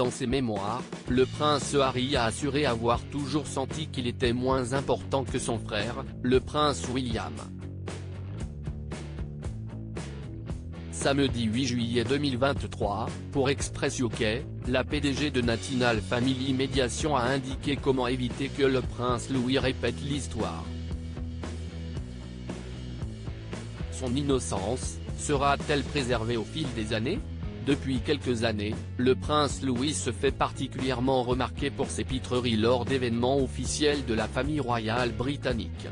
Dans ses mémoires, le prince Harry a assuré avoir toujours senti qu'il était moins important que son frère, le prince William. Samedi 8 juillet 2023, pour Express UK, la PDG de National Family Mediation a indiqué comment éviter que le prince Louis répète l'histoire. Son innocence sera-t-elle préservée au fil des années ? Depuis quelques années, le prince Louis se fait particulièrement remarquer pour ses pitreries lors d'événements officiels de la famille royale britannique.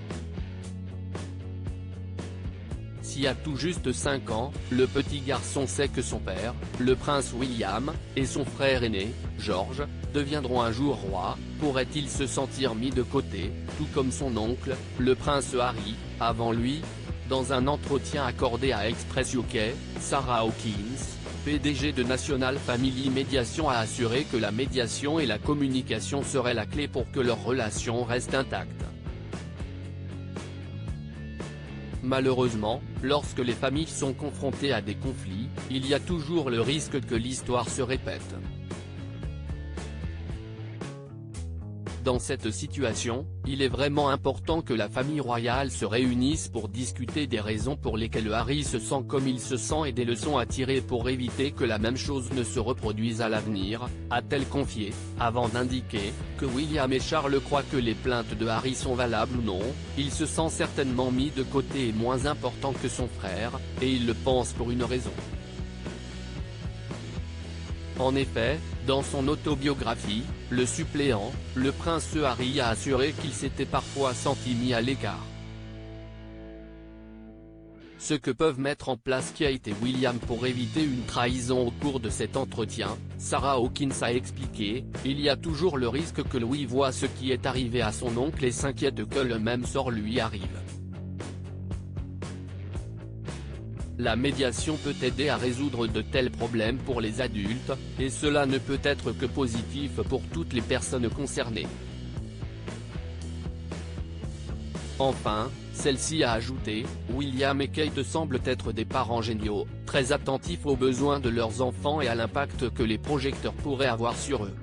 Si à tout juste 5 ans, le petit garçon sait que son père, le prince William, et son frère aîné, George, deviendront un jour rois, pourrait-il se sentir mis de côté, tout comme son oncle, le prince Harry, avant lui ? Dans un entretien accordé à Express UK, Sarah Hawkins, PDG de National Family Mediation, a assuré que la médiation et la communication seraient la clé pour que leur relation reste intacte. Malheureusement, lorsque les familles sont confrontées à des conflits, il y a toujours le risque que l'histoire se répète. Dans cette situation, il est vraiment important que la famille royale se réunisse pour discuter des raisons pour lesquelles Harry se sent comme il se sent et des leçons à tirer pour éviter que la même chose ne se reproduise à l'avenir, a-t-elle confié, avant d'indiquer que William et Charles croient que les plaintes de Harry sont valables ou non. Il se sent certainement mis de côté et moins important que son frère, et il le pense pour une raison. En effet, dans son autobiographie, le suppléant, le prince Harry a assuré qu'il s'était parfois senti mis à l'écart. Ce que peuvent mettre en place Kate et William pour éviter une trahison. Au cours de cet entretien, Sarah Hawkins a expliqué, il y a toujours le risque que Louis voit ce qui est arrivé à son oncle et s'inquiète que le même sort lui arrive. La médiation peut aider à résoudre de tels problèmes pour les adultes, et cela ne peut être que positif pour toutes les personnes concernées. Enfin, celle-ci a ajouté, William et Kate semblent être des parents géniaux, très attentifs aux besoins de leurs enfants et à l'impact que les projecteurs pourraient avoir sur eux.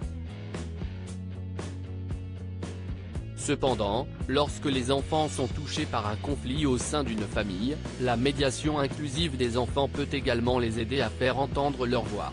Cependant, lorsque les enfants sont touchés par un conflit au sein d'une famille, la médiation inclusive des enfants peut également les aider à faire entendre leur voix.